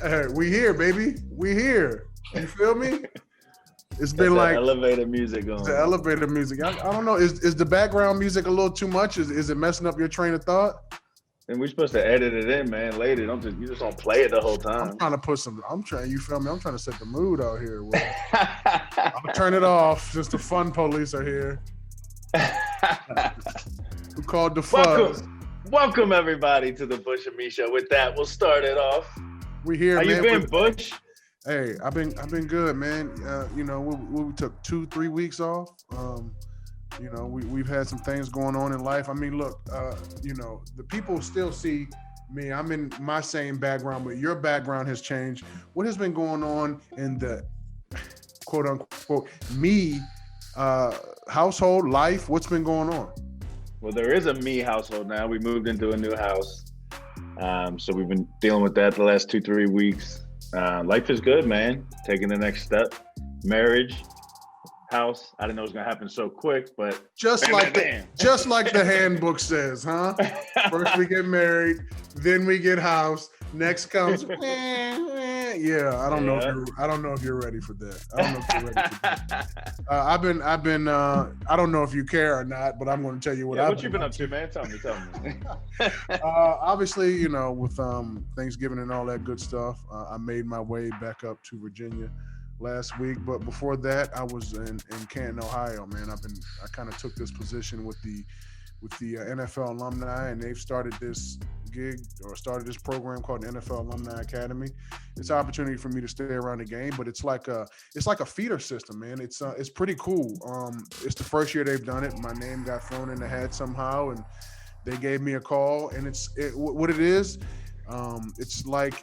Hey, we here, baby. We here. You feel me? It's Got been that like elevator music going. the elevator music. I don't know. Is the background music a little too much? Is it messing up your train of thought? And we're supposed to edit it in, man. Later, you just don't play it the whole time. I'm trying to put some. You feel me? I'm trying to set the mood out here. I'll turn it off. Just the fun police are here. Who called the fuzz? Welcome everybody to the Bush and Me Show. With that, we'll start it off. We here, man. How you been, Bush? Hey, I've been good, man. We took 2-3 weeks off. We've had some things going on in life. I mean, look, the people still see me. I'm in my same background, but your background has changed. What has been going on in the quote unquote me household life? What's been going on? Well, there is a me household now. We moved into a new house. So we've been dealing with that the last 2-3 weeks. Life is good, man. Taking the next step. Marriage, house. I didn't know it was gonna happen so quick, but just like the handbook says, huh? First we get married, then we get house. Next comes, yeah. I don't know if you're ready for that. I don't know if you're ready for that. I've been. I don't know if you care or not, but I'm going to tell you what you been up to, man. Tell me. Obviously, with Thanksgiving and all that good stuff, I made my way back up to Virginia last week. But before that, I was in Canton, Ohio, man. I kind of took this position with the NFL alumni, and they've started this program called the NFL Alumni Academy. It's an opportunity for me to stay around the game, but it's like a feeder system, man. It's pretty cool. It's the first year they've done it. My name got thrown in the hat somehow, and they gave me a call. And what it is. It's like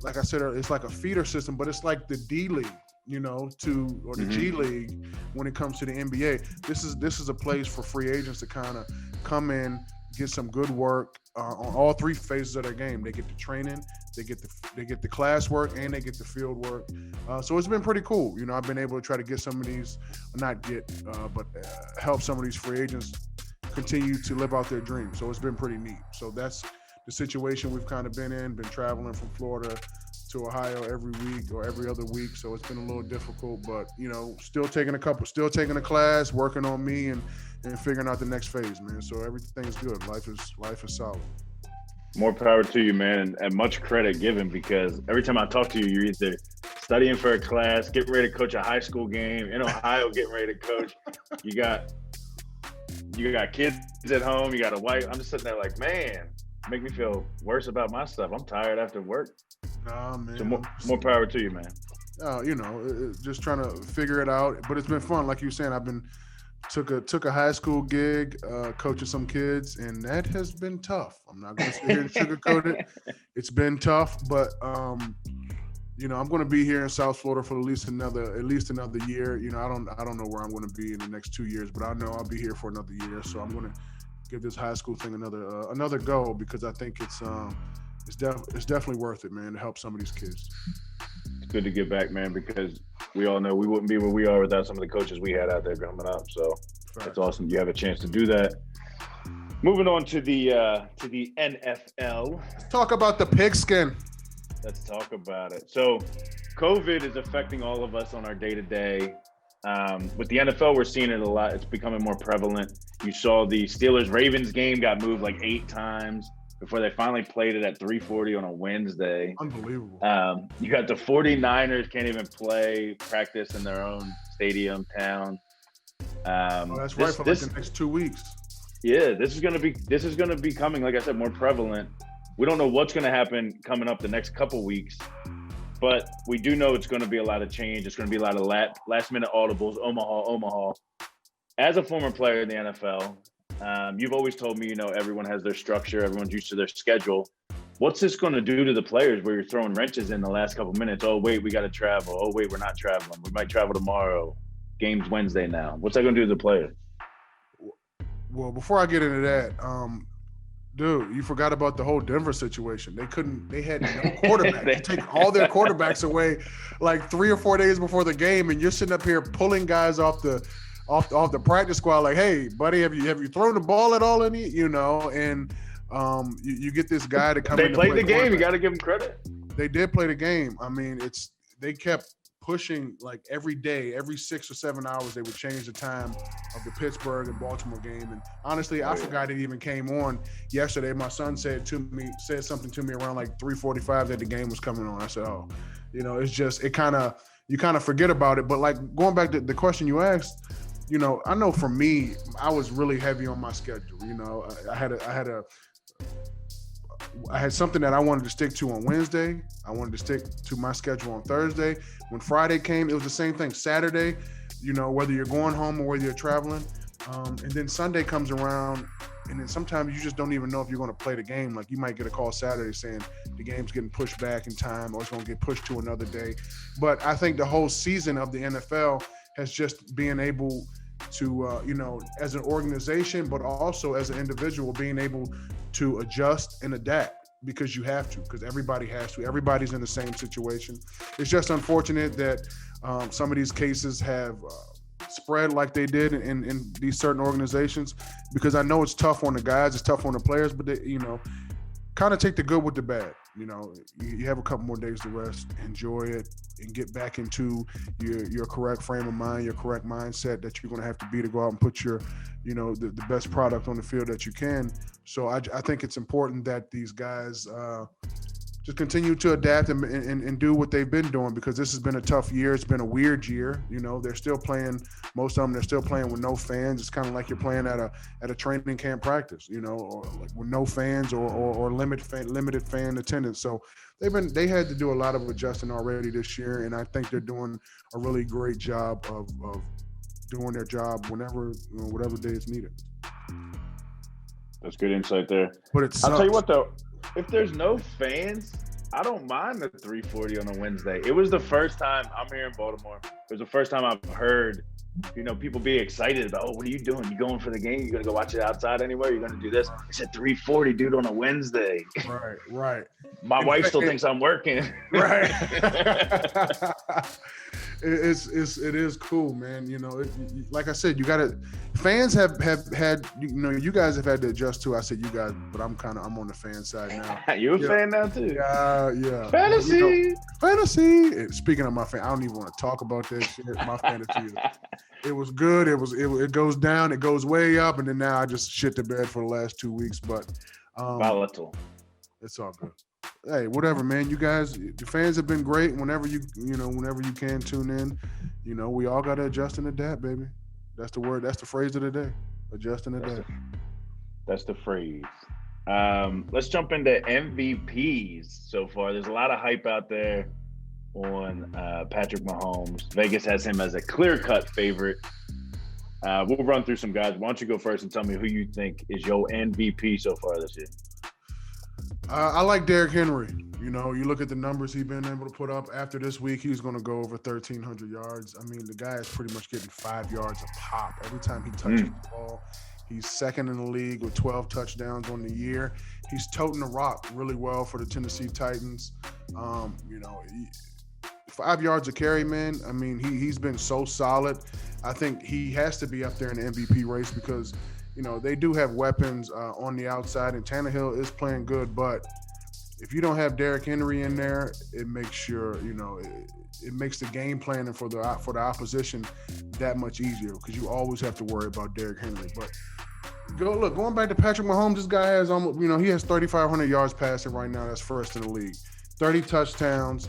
like I said, it's like a feeder system, but it's like the D League, or the G League when it comes to the NBA. This is a place for free agents to kind of come in, get some good work on all three phases of their game. They get the training, they get the class work, and they get the field work. So it's been pretty cool. I've been able to try to get some of these, help some of these free agents continue to live out their dreams. So it's been pretty neat. So that's the situation we've kind of been traveling from Florida to Ohio every week or every other week. So it's been a little difficult, but still taking a class, working on me and figuring out the next phase, man. So everything's good. Life is solid. More power to you, man, and much credit given, because every time I talk to you, you're either studying for a class, getting ready to coach a high school game in Ohio, getting ready to coach. You got kids at home, you got a wife. I'm just sitting there like, man, make me feel worse about my stuff. I'm tired after work. Nah, man. So more power to you, man. Just trying to figure it out, but it's been fun. Like you were saying, took a high school gig, coaching some kids, and that has been tough. I'm not going to sit here and sugarcoat it. It's been tough, but I'm going to be here in South Florida for at least another year. I don't know where I'm going to be in the next 2 years, but I know I'll be here for another year. So I'm going to give this high school thing another go, because I think it's definitely worth it, man, to help some of these kids. It's good to get back, man, because we all know we wouldn't be where we are without some of the coaches we had out there coming up. So It's awesome you have a chance to do that. Moving on to the NFL. Let's talk about the pigskin. Let's talk about it. So COVID is affecting all of us on our day-to-day. With the NFL, we're seeing it a lot. It's becoming more prevalent. You saw the Steelers-Ravens game got moved like 8 times before they finally played it at 3:40 on a Wednesday. Unbelievable. You got the 49ers can't even practice in their own stadium, town. That's right, for the next 2 weeks. Yeah, this is gonna be becoming, like I said, more prevalent. We don't know what's gonna happen coming up the next couple weeks, but we do know it's gonna be a lot of change. It's gonna be a lot of last minute audibles, Omaha. As a former player in the NFL, you've always told me, everyone has their structure, everyone's used to their schedule. What's this going to do to the players where you're throwing wrenches in the last couple minutes? Oh, wait, we got to travel. Oh, wait, we're not traveling. We might travel tomorrow. Game's Wednesday now. What's that going to do to the players? Well, before I get into that, dude, you forgot about the whole Denver situation. They had no quarterback. They take all their quarterbacks away like 3 or 4 days before the game, and you're sitting up here pulling guys off the practice squad, like, hey, buddy, have you thrown the ball at all in it? And you get this guy to come in. They played the game. You got to give them credit. they did play the game. I mean, they kept pushing like every day, every 6 or 7 hours, they would change the time of the Pittsburgh and Baltimore game. And honestly, I forgot it even came on yesterday. My son said something to me around like 3:45 that the game was coming on. I said, oh, it's just you kind of forget about it. But like going back to the question you asked, I know for me, I was really heavy on my schedule. I had something that I wanted to stick to on Wednesday. I wanted to stick to my schedule on Thursday. When Friday came, it was the same thing. Saturday, whether you're going home or whether you're traveling. And then Sunday comes around, and then sometimes you just don't even know if you're going to play the game. Like you might get a call Saturday saying the game's getting pushed back in time or it's going to get pushed to another day. But I think the whole season of the NFL has just been able to, as an organization, but also as an individual, being able to adjust and adapt because you have to, because everybody has to. Everybody's in the same situation. It's just unfortunate that some of these cases have spread like they did in these certain organizations, because I know it's tough on the guys, it's tough on the players, but they, kind of take the good with the bad. You have a couple more days to rest, enjoy it, and get back into your correct frame of mind, your correct mindset that you're going to have to be to go out and put your, the best product on the field that you can. So I think it's important that these guys just continue to adapt and do what they've been doing, because this has been a tough year. It's been a weird year. They're still playing, most of them, they're still playing with no fans. It's kind of like you're playing at a training camp practice, or like with no fans or limited fan attendance. So they had to do a lot of adjusting already this year, and I think they're doing a really great job of doing their job whatever day it's needed. That's good insight there. But it sucks. I'll tell you what though, if there's no fans, I don't mind the 3:40 on a Wednesday. It was the first time I'm here in Baltimore. It was the first time I've heard, people be excited about, oh, what are you doing? You going for the game? You gonna go watch it outside anywhere? You're gonna do this? It's at 3:40, dude, on a Wednesday. Right. My wife still thinks I'm working. Right. It is cool, man. Like I said, fans have had, you guys have had to adjust to. I said you guys, but I'm on the fan side now. You a fan now too? Yeah. Fantasy. Speaking of my fan, I don't even want to talk about that shit. My fantasy, it was good. It goes down, it goes way up, and then now I just shit the bed for the last 2 weeks. But volatile. It's all good. Hey, whatever, man. You guys, the fans have been great. Whenever you can tune in, we all got to adjust and adapt, baby. That's the word. That's the phrase of the day. Adjust and adapt. That's the phrase. Let's jump into MVPs so far. There's a lot of hype out there on Patrick Mahomes. Vegas has him as a clear-cut favorite. We'll run through some guys. Why don't you go first and tell me who you think is your MVP so far this year? I like Derrick Henry. You look at the numbers he's been able to put up. After this week, he's going to go over 1,300 yards. I mean, the guy is pretty much getting 5 yards a pop every time he touches the ball. He's second in the league with 12 touchdowns on the year. He's toting the rock really well for the Tennessee Titans. 5 yards a carry, man. I mean, he's been so solid. I think he has to be up there in the MVP race because – they do have weapons on the outside, and Tannehill is playing good. But if you don't have Derrick Henry in there, it makes it makes the game planning for the opposition that much easier, because you always have to worry about Derrick Henry. But going back to Patrick Mahomes, this guy has almost, he has 3,500 yards passing right now. That's first in the league, 30 touchdowns.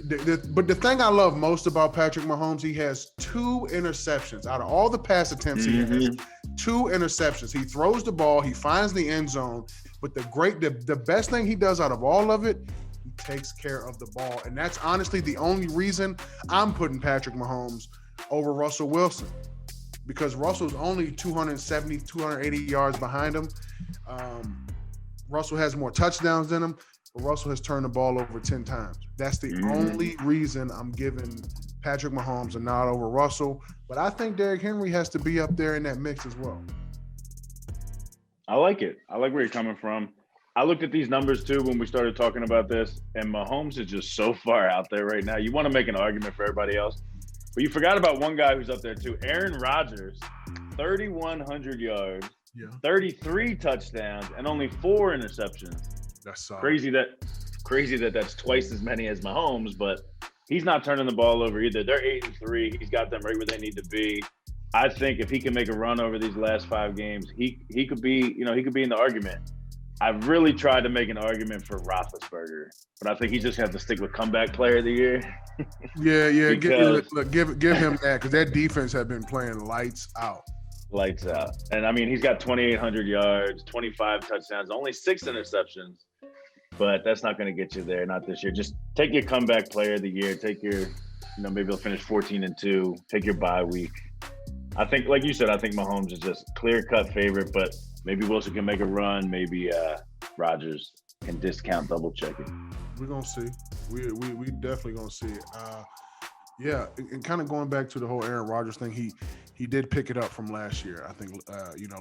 But the thing I love most about Patrick Mahomes, he has 2 interceptions. Out of all the pass attempts he has, 2 interceptions. He throws the ball, he finds the end zone, but the best thing he does out of all of it, he takes care of the ball. And that's honestly the only reason I'm putting Patrick Mahomes over Russell Wilson, because Russell's only 270, 280 yards behind him. Russell has more touchdowns than him, but Russell has turned the ball over 10 times. That's the only reason I'm giving Patrick Mahomes a nod over Russell. But I think Derrick Henry has to be up there in that mix as well. I like it. I like where you're coming from. I looked at these numbers too when we started talking about this, and Mahomes is just so far out there right now. You want to make an argument for everybody else, but you forgot about one guy who's up there too, Aaron Rodgers, 3,100 yards, 33 touchdowns, and only 4 interceptions. That's solid. Crazy crazy that that's twice as many as Mahomes, but he's not turning the ball over either. They're 8-3. He's got them right where they need to be. I think if he can make a run over these last 5 games, he could be, he could be in the argument. I've really tried to make an argument for Roethlisberger, but I think he just has to stick with comeback player of the year. Yeah. Give him that, because that defense have been playing lights out. Lights out. And I mean, he's got 2,800 yards, 25 touchdowns, only 6 interceptions, but that's not going to get you there. Not this year. Just take your comeback player of the year. Take your, maybe he'll finish 14-2. Take your bye week. I think, like you said, I think Mahomes is just clear-cut favorite, but maybe Wilson can make a run. Maybe Rodgers can discount, double-check it. We're going to see. We definitely going to see it. Yeah, and kind of going back to the whole Aaron Rodgers thing, he did pick it up from last year. I think,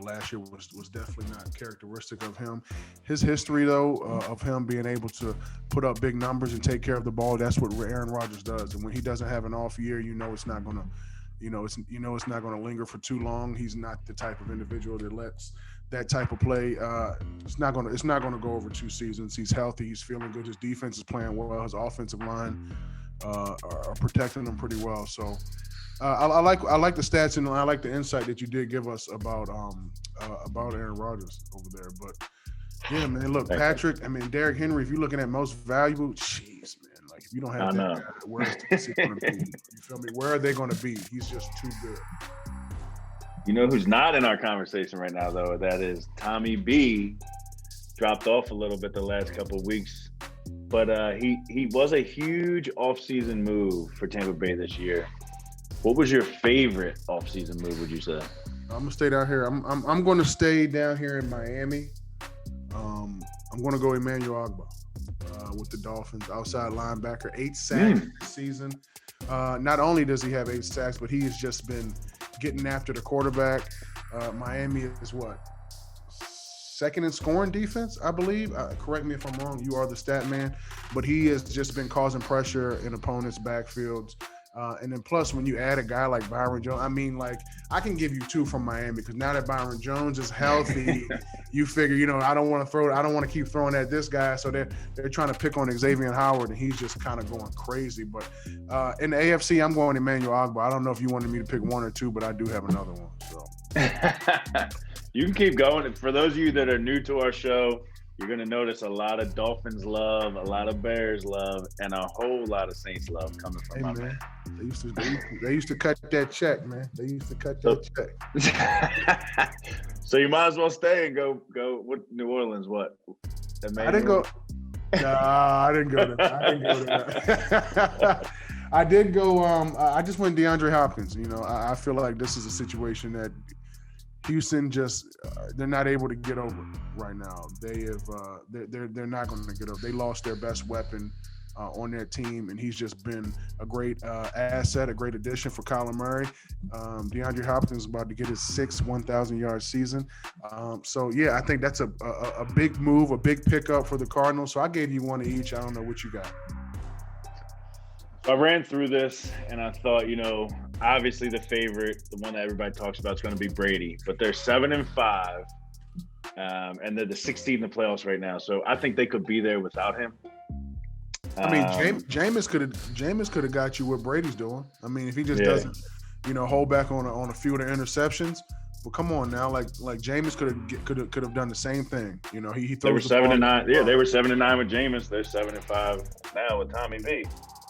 last year was definitely not characteristic of him. His history, though, of him being able to put up big numbers and take care of the ball, that's what Aaron Rodgers does. And when he doesn't have an off year, it's not going to – it's not going to linger for too long. He's not the type of individual that lets that type of play. It's not going to go over 2 seasons. He's healthy. He's feeling good. His defense is playing well. His offensive line are protecting him pretty well. So I like the stats, and I like the insight that you did give us about Aaron Rodgers over there. But yeah, man, look, Patrick. I mean, Derrick Henry. If you're looking at most valuable, jeez, man. Like, if you don't have that guy, where is Tennessee going to be? You feel me? Where are they going to be? He's just too good. You know who's not in our conversation right now, though? That is Tommy B. Dropped off a little bit the last couple of weeks, but he was a huge offseason move for Tampa Bay this year. What was your favorite offseason move, would you say? I'm gonna stay down here. I'm going to stay down here in Miami. I'm going to go Emmanuel Ogbah. With the Dolphins, outside linebacker, 8 sacks this season. Not only does he have 8 sacks, but he has just been getting after the quarterback. Miami is what? 2nd in scoring defense, I believe. Correct me if I'm wrong. You are the stat man. But he has just been causing pressure in opponents' backfields. And then plus, when you add a guy like Byron Jones, I mean, like, I can give you 2 from Miami, because now that Byron Jones is healthy, you figure, I don't want to keep throwing at this guy. So they're trying to pick on Xavier Howard, and he's just kind of going crazy. But in the AFC, I'm going Emmanuel Ogbah. I don't know if you wanted me to pick 1 or 2, but I do have another one. So you can keep going. For those of you that are new to our show, you're going to notice a lot of Dolphins love, a lot of Bears love, and a whole lot of Saints love coming from my man. They used to cut that check, man. They used to cut that check. So you might as well stay and go with New Orleans. What? I didn't go. Nah, I didn't go there. I did go. I just went DeAndre Hopkins. I feel like this is a situation that Houston just they're not able to get over right now. They're not going to get over. They lost their best weapon on their team, and he's just been a great asset, a great addition for Kyler Murray. DeAndre Hopkins is about to get his 6th 1,000-yard season. So yeah, I think that's a big move, a big pickup for the Cardinals. So I gave you 1 each. I don't know what you got. I ran through this and I thought, obviously the favorite, the one that everybody talks about, is going to be Brady, but they're 7-5, and they're the 16th in the playoffs right now. So I think they could be there without him. I mean, Jameis could have got you what Brady's doing. I mean, if he just doesn't, hold back on a few of the interceptions. But come on now, like Jameis could have done the same thing. He throws. They were 7-9. Yeah, they were 7-9 with Jameis. They're 7-5 now with Tommy B.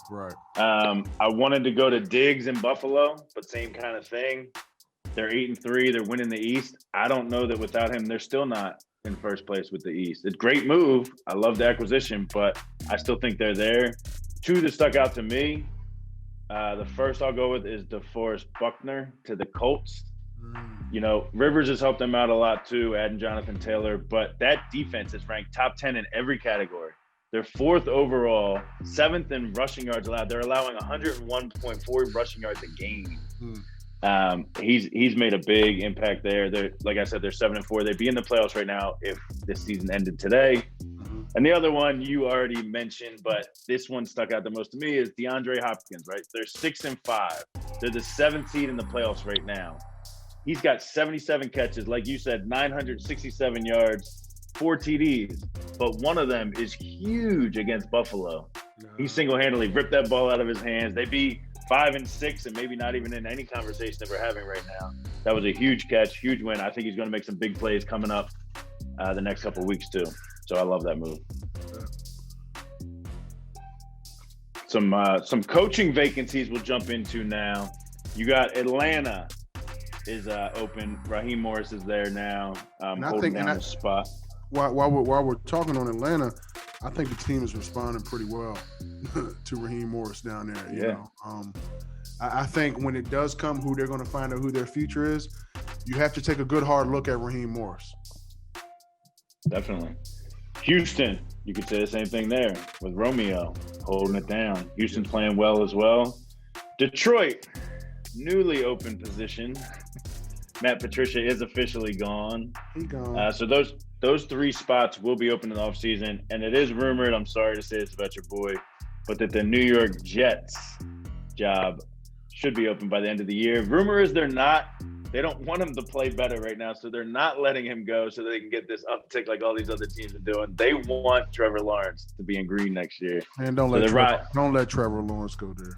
Right. I wanted to go to Diggs in Buffalo, but same kind of thing. They're 8-3. They're winning the East. I don't know that without him, they're still not in first place with the East. It's a great move. I love the acquisition, but I still think they're there. 2 that stuck out to me. The first I'll go with is DeForest Buckner to the Colts. Rivers has helped them out a lot too, adding Jonathan Taylor, but that defense is ranked top 10 in every category. They're 4th overall, 7th in rushing yards allowed. They're allowing 101.4 rushing yards a game. He's made a big impact there. They're, like I said, they're 7-4. They'd be in the playoffs right now if this season ended today. And the other one you already mentioned, but this one stuck out the most to me, is DeAndre Hopkins, right? They're 6-5. They're the 7th seed in the playoffs right now. He's got 77 catches, like you said, 967 yards, 4 TDs, but one of them is huge against Buffalo. He single-handedly ripped that ball out of his hands. They beat 5 and 6, and maybe not even in any conversation that we're having right now. That was a huge catch, huge win. I think he's going to make some big plays coming up the next couple of weeks too. So I love that move. Some coaching vacancies we'll jump into now. You got Atlanta is open. Raheem Morris is there now, holding down the spot. While we're talking on Atlanta, I think the team is responding pretty well to Raheem Morris down there. You know, I think when it does come, who they're going to find out who their future is, you have to take a good hard look at Raheem Morris. Definitely. Houston, you could say the same thing there with Romeo holding it down. Houston's playing well as well. Detroit, newly open position. Matt Patricia is officially gone. He gone. So those 3 spots will be open in the offseason. And it is rumored, I'm sorry to say this about your boy, but that the New York Jets job should be open by the end of the year. Rumor is they don't want him to play better right now, so they're not letting him go so they can get this uptick like all these other teams are doing. They want Trevor Lawrence to be in green next year. And don't let Trevor Lawrence go there.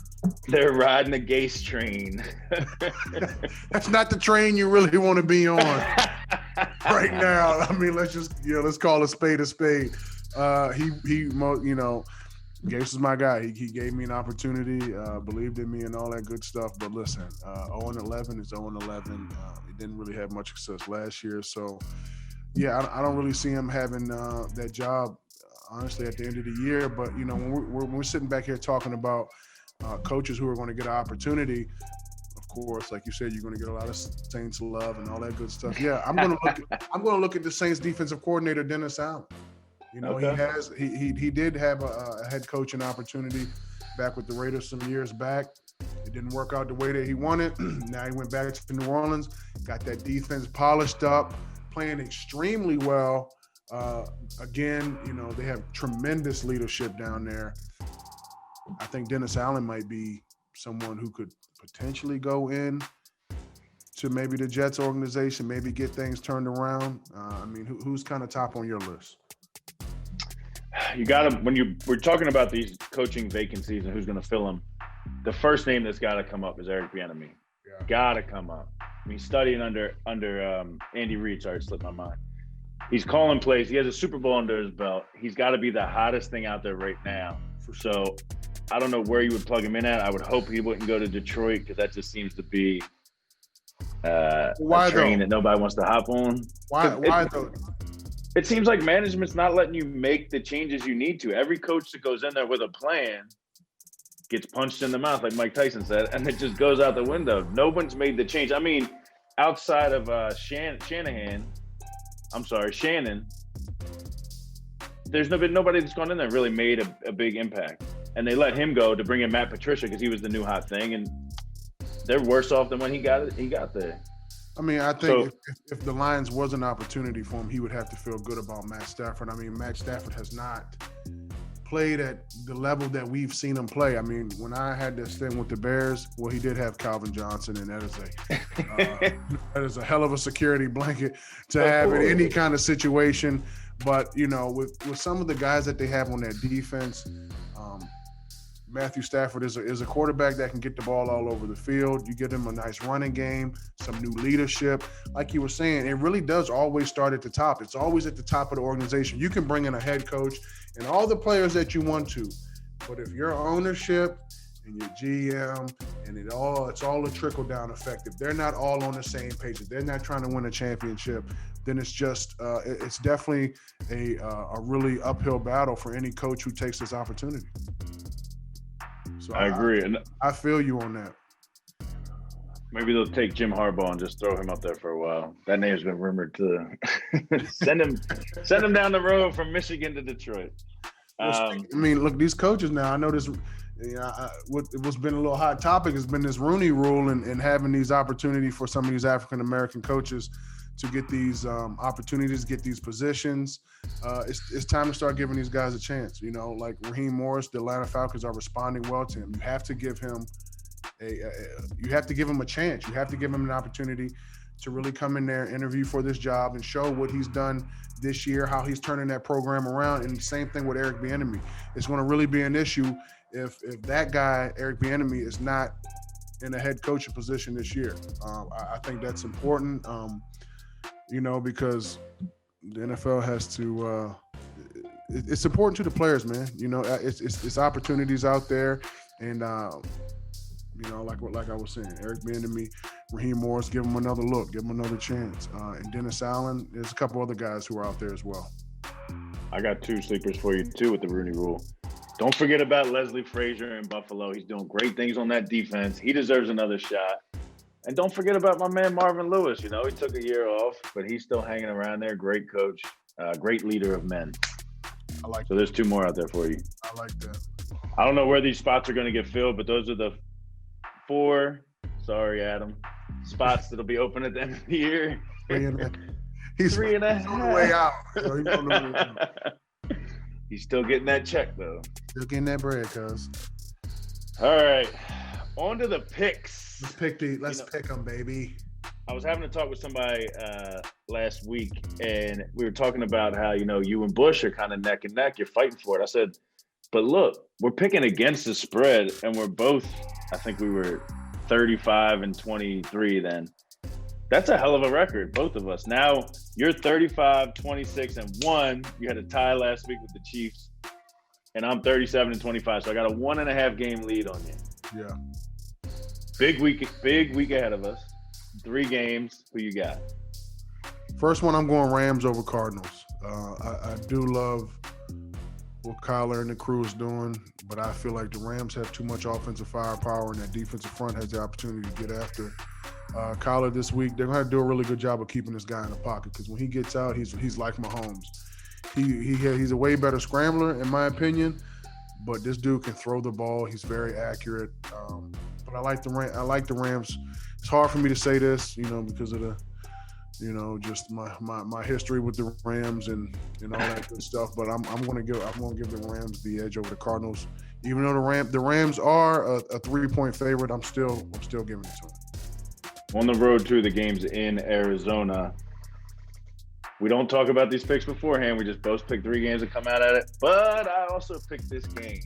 They're riding the Gase train. That's not the train you really want to be on right now. I mean, let's call a spade a spade. Gase is my guy. He gave me an opportunity, believed in me and all that good stuff. But listen, 0-11 is 0-11. He didn't really have much success last year. So, yeah, I don't really see him having that job, honestly, at the end of the year. But, you know, when we're sitting back here talking about coaches who are going to get an opportunity, of course, like you said, you're going to get a lot of Saints love and all that good stuff. Yeah, I'm going to look at the Saints defensive coordinator, Dennis Allen. You know, okay. He did have a head coaching opportunity back with the Raiders some years back. It didn't work out the way that he wanted. Now he went back to New Orleans, got that defense polished up, playing extremely well. Again, you know, they have tremendous leadership down there. I think Dennis Allen might be someone who could potentially go in to maybe the Jets organization, maybe get things turned around. I mean, who's kind of top on your list? You got to, when we're talking about these coaching vacancies and who's going to fill them, the first name that's got to come up is Eric Bieniemy. Yeah. Got to come up. I mean, studying under Andy Reid, sorry, it slipped my mind. He's calling plays. He has a Super Bowl under his belt. He's got to be the hottest thing out there right now. So I don't know where you would plug him in at. I would hope he wouldn't go to Detroit because that just seems to be a train that nobody wants to hop on. Why though? It seems like management's not letting you make the changes you need to. Every coach that goes in there with a plan gets punched in the mouth, like Mike Tyson said, and it just goes out the window. No one's made the change. I mean, outside of Shannon, there's been nobody that's gone in there and really made a big impact. And they let him go to bring in Matt Patricia because he was the new hot thing, and they're worse off than when he got there. I mean, I think if the Lions was an opportunity for him, he would have to feel good about Matt Stafford. I mean, Matt Stafford has not played at the level that we've seen him play. I mean, when I had this thing with the Bears, well, he did have Calvin Johnson, and that is a hell of a security blanket to have in any kind of situation. But, you know, with some of the guys that they have on that defense, Matthew Stafford is a quarterback that can get the ball all over the field. You get him a nice running game, some new leadership. Like you were saying, it really does always start at the top. It's always at the top of the organization. You can bring in a head coach and all the players that you want to, but if your ownership and your GM and it's all a trickle-down effect. If they're not all on the same page, if they're not trying to win a championship, then it's just it's definitely a really uphill battle for any coach who takes this opportunity. So I agree. And I feel you on that. Maybe they'll take Jim Harbaugh and just throw him up there for a while. That name's been rumored to send him down the road from Michigan to Detroit. I mean, look, these coaches now, I know this, what's been a little hot topic has been this Rooney Rule and having these opportunities for some of these African-American coaches to get these opportunities, get these positions. It's time to start giving these guys a chance. You know, like Raheem Morris, the Atlanta Falcons are responding well to him. You have to give him a chance. You have to give him an opportunity to really come in there, interview for this job, and show what he's done this year, how he's turning that program around. And the same thing with Eric Bieniemy. It's going to really be an issue if that guy, Eric Bieniemy, is not in a head coaching position this year. I think that's important, because the NFL has to. It's important to the players, man. It's opportunities out there, and like I was saying, Eric Bieniemy, Raheem Morris, give him another look, give him another chance, and Dennis Allen. There's a couple other guys who are out there as well. I got 2 sleepers for you too with the Rooney Rule. Don't forget about Leslie Frazier in Buffalo. He's doing great things on that defense. He deserves another shot. And don't forget about my man Marvin Lewis. He took a year off, but he's still hanging around there. Great coach, great leader of men. I like. So there's 2 more out there for you. I like that. I don't know where these spots are going to get filled, but those are the 4. Sorry, Adam. Spots that'll be open at the end of the year. He's 3.5. He's on the way out. He's on the way out. He's still getting that check, though. Still getting that bread, cuz. All right. On to the picks. Let's pick them, baby. I was having a talk with somebody last week, and we were talking about how, you and Bush are kind of neck and neck. You're fighting for it. I said, but look, we're picking against the spread, and we're both, I think we were 35 and 23 then. That's a hell of a record, both of us. Now you're 35, 26, and 1. You had a tie last week with the Chiefs, and I'm 37 and 25. So I got a 1.5 game lead on you. Yeah. Big week ahead of us. 3 games. Who you got? First one, I'm going Rams over Cardinals. I do love what Kyler and the crew is doing, but I feel like the Rams have too much offensive firepower, and that defensive front has the opportunity to get after Kyler this week. They're going to have to do a really good job of keeping this guy in the pocket, because when he gets out, he's like Mahomes. He's a way better scrambler, in my opinion, but this dude can throw the ball. He's very accurate. But I like the Rams. It's hard for me to say this, because of the, just my history with the Rams and all that good stuff. But I'm going to give the Rams the edge over the Cardinals, even though the Rams are a 3-point favorite. I'm still giving it to them. On the road to the games in Arizona. We don't talk about these picks beforehand. We just both pick 3 games and come out at it. But I also picked this game.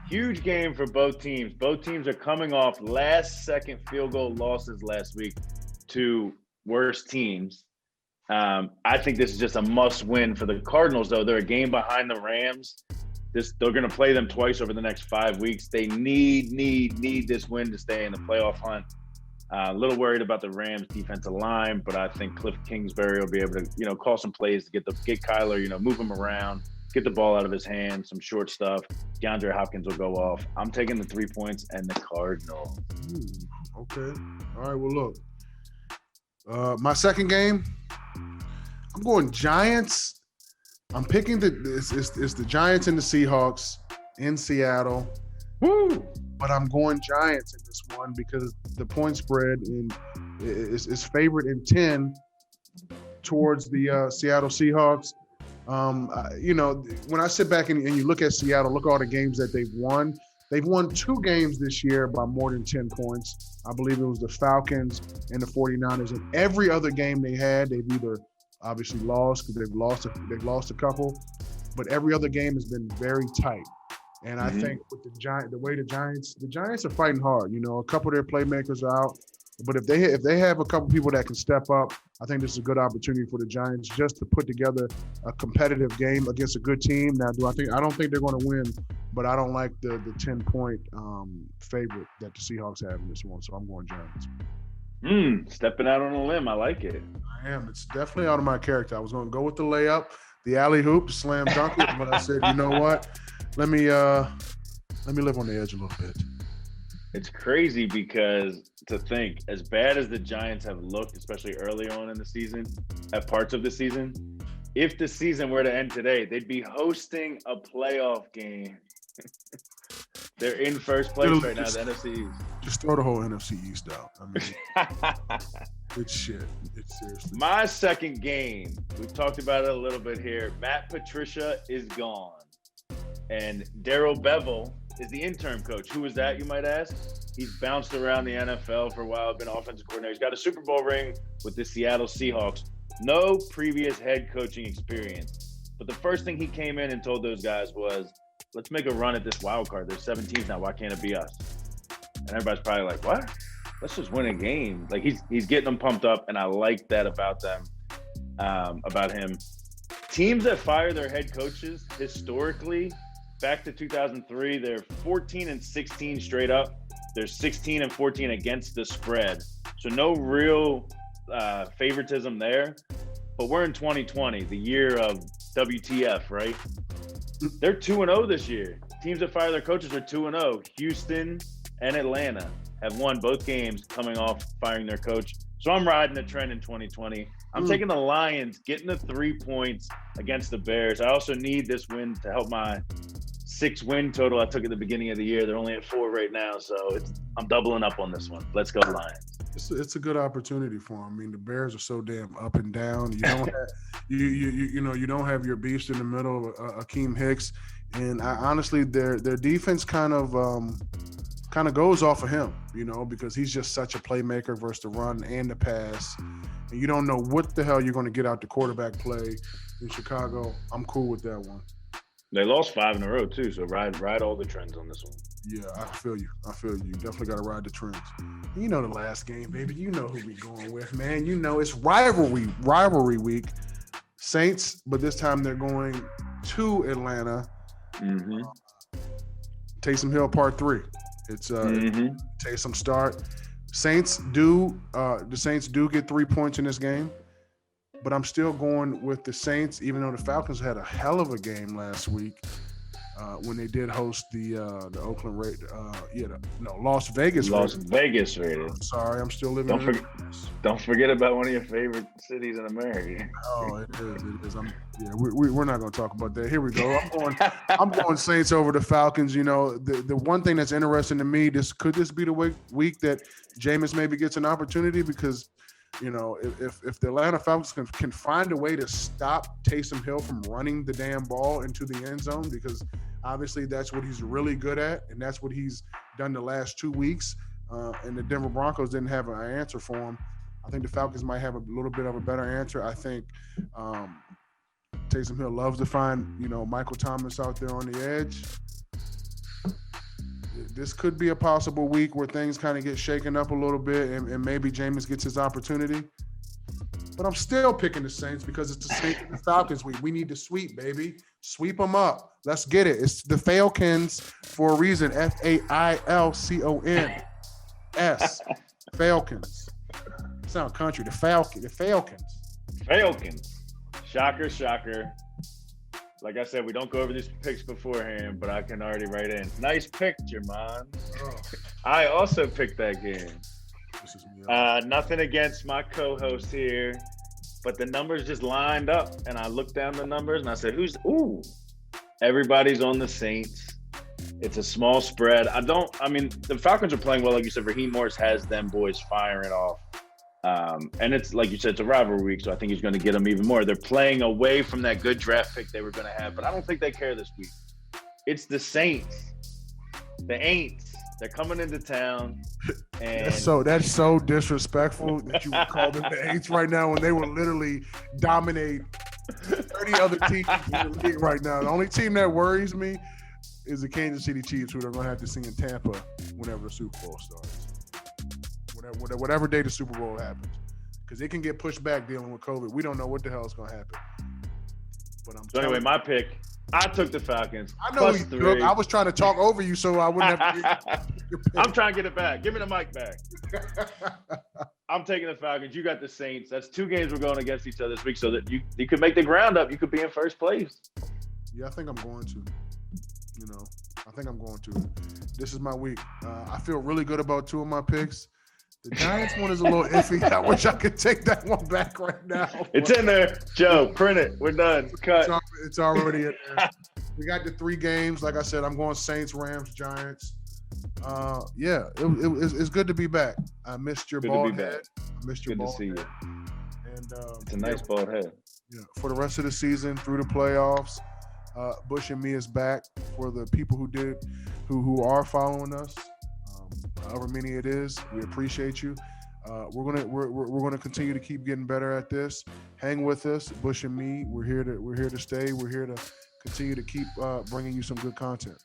Huge game for both teams. Both teams are coming off last-second field goal losses last week to worse teams. I think this is just a must-win for the Cardinals, though. They're a game behind the Rams. They're going to play them twice over the next 5 weeks. They need this win to stay in the playoff hunt. A little worried about the Rams' defensive line, but I think Cliff Kingsbury will be able to, call some plays to get Kyler, move him around, get the ball out of his hands, some short stuff. DeAndre Hopkins will go off. I'm taking the 3 points and the Cardinals. Okay. All right. Well, look. My second game, I'm going Giants. I'm picking it's the Giants and the Seahawks in Seattle. Woo! But I'm going Giants in this one because the point spread is favored in 10 towards the Seattle Seahawks. When I sit back and you look at Seattle, look at all the games that they've won. They've won 2 games this year by more than 10 points. I believe it was the Falcons and the 49ers. And every other game they had, they've either obviously lost because they've lost a couple, but every other game has been very tight. And I think with the Giants are fighting hard. A couple of their playmakers are out, but if they have a couple people that can step up, I think this is a good opportunity for the Giants just to put together a competitive game against a good team. Now, I don't think they're going to win, but I don't like the 10-point favorite that the Seahawks have in this one, so I'm going Giants. Stepping out on a limb, I like it. I am. It's definitely out of my character. I was going to go with the layup, the alley hoop, slam dunk it, but I said, you know what? Let me live on the edge a little bit. It's crazy because to think, as bad as the Giants have looked, especially early on in the season, at parts of the season, if the season were to end today, they'd be hosting a playoff game. They're in first place right now, the NFC East. Just throw the whole NFC East out. I mean, it's shit. It's seriously. My second game, we've talked about it a little bit here. Matt Patricia is gone. And Darrell Bevell is the interim coach. Who is that, you might ask? He's bounced around the NFL for a while, been offensive coordinator. He's got a Super Bowl ring with the Seattle Seahawks. No previous head coaching experience. But the first thing he came in and told those guys was, let's make a run at this wild card. There's 7 teams now. Why can't it be us? And everybody's probably like, what? Let's just win a game. Like, he's getting them pumped up, and I like that about them, about him. Teams that fire their head coaches historically, back to 2003, they're 14-16 straight up. They're 16-14 against the spread. So no real favoritism there. But we're in 2020, the year of WTF, right? They're 2-0 this year. Teams that fire their coaches are 2-0. Houston and Atlanta have won both games coming off firing their coach. So I'm riding the trend in 2020. I'm taking the Lions, getting the 3 points against the Bears. I also need this win to help my 6-win total I took at the beginning of the year. They're only at 4 right now, so I'm doubling up on this one. Let's go Lions. It's a good opportunity for them. I mean, the Bears are so damn up and down. You don't have you don't have your beast in the middle, Akeem Hicks, and honestly, their defense kind of goes off of him, because he's just such a playmaker versus the run and the pass, and you don't know what the hell you're going to get out the quarterback play in Chicago. I'm cool with that one. They lost 5 in a row too, so ride all the trends on this one. Yeah, I feel you. You definitely got to ride the trends. The last game, baby. You know who we going with, man. It's rivalry week. Saints, but this time they're going to Atlanta. Mm-hmm. Taysom Hill part 3. It's Taysom start. The Saints do get 3 points in this game, but I'm still going with the Saints, even though the Falcons had a hell of a game last week when they did host the Oakland Raiders. Las Vegas. Las Vegas Raiders. I'm sorry, I'm still living. Don't forget about one of your favorite cities in America. Oh, it is. We're not going to talk about that. Here we go. I'm going Saints over the Falcons. The one thing that's interesting to me, could this be the week that Jameis maybe gets an opportunity? Because if the Atlanta Falcons can find a way to stop Taysom Hill from running the damn ball into the end zone, because obviously that's what he's really good at, and that's what he's done the last 2 weeks, and the Denver Broncos didn't have an answer for him. I think the Falcons might have a little bit of a better answer. I think Taysom Hill loves to find, Michael Thomas out there on the edge. This could be a possible week where things kind of get shaken up a little bit, and maybe Jameis gets his opportunity. But I'm still picking the Saints because it's the Saints and the Falcons week. We need to sweep, baby. Sweep them up. Let's get it. It's the Falcons for a reason. Falcons. Falcons. Sound country. The Falcons. Falcons. Shocker. Like I said, we don't go over these picks beforehand, but I can already write in. Nice pick, Jermon. Oh. I also picked that game. Nothing against my co-host here, but the numbers just lined up, and I looked down the numbers, and I said, everybody's on the Saints. It's a small spread. The Falcons are playing well. Like you said, Raheem Morris has them boys firing off. And it's like you said, it's a rivalry week, so I think he's going to get them even more. They're playing away from that good draft pick they were going to have, but I don't think they care this week. It's the Saints, the Aints. They're coming into town, and that's so disrespectful that you would call them the Aints right now when they will literally dominate 30 other teams in the league right now. The only team that worries me is the Kansas City Chiefs, who they're going to have to see in Tampa whenever the Super Bowl starts. Whatever day the Super Bowl happens, because it can get pushed back dealing with COVID. We don't know what the hell is going to happen. But anyway, my pick, I took the Falcons. I know you took. I was trying to talk over you so I wouldn't have to I'm trying to get it back. Give me the mic back. I'm taking the Falcons. You got the Saints. That's 2 games we're going against each other this week, so that you could make the ground up. You could be in first place. Yeah, I think I'm going to. This is my week. I feel really good about 2 of my picks. The Giants one is a little iffy. I wish I could take that one back right now. It's in there. Joe, print it. We're done. Cut. It's already in there. We got the 3 games. Like I said, I'm going Saints, Rams, Giants. It's good to be back. I missed your bald head. I missed your bald head. Good to see you. And it's a nice bald head. Yeah, for the rest of the season, through the playoffs, Bush and Me is back. For the people who are following us, however many it is, we appreciate you. We're gonna continue to keep getting better at this. Hang with us, Bush and Me. We're here to stay. We're here to continue to keep bringing you some good content.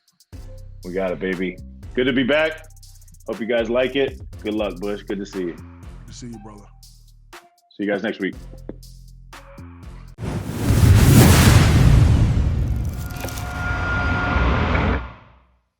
We got it, baby. Good to be back. Hope you guys like it. Good luck, Bush. Good to see you. Good to see you, brother. See you guys next week.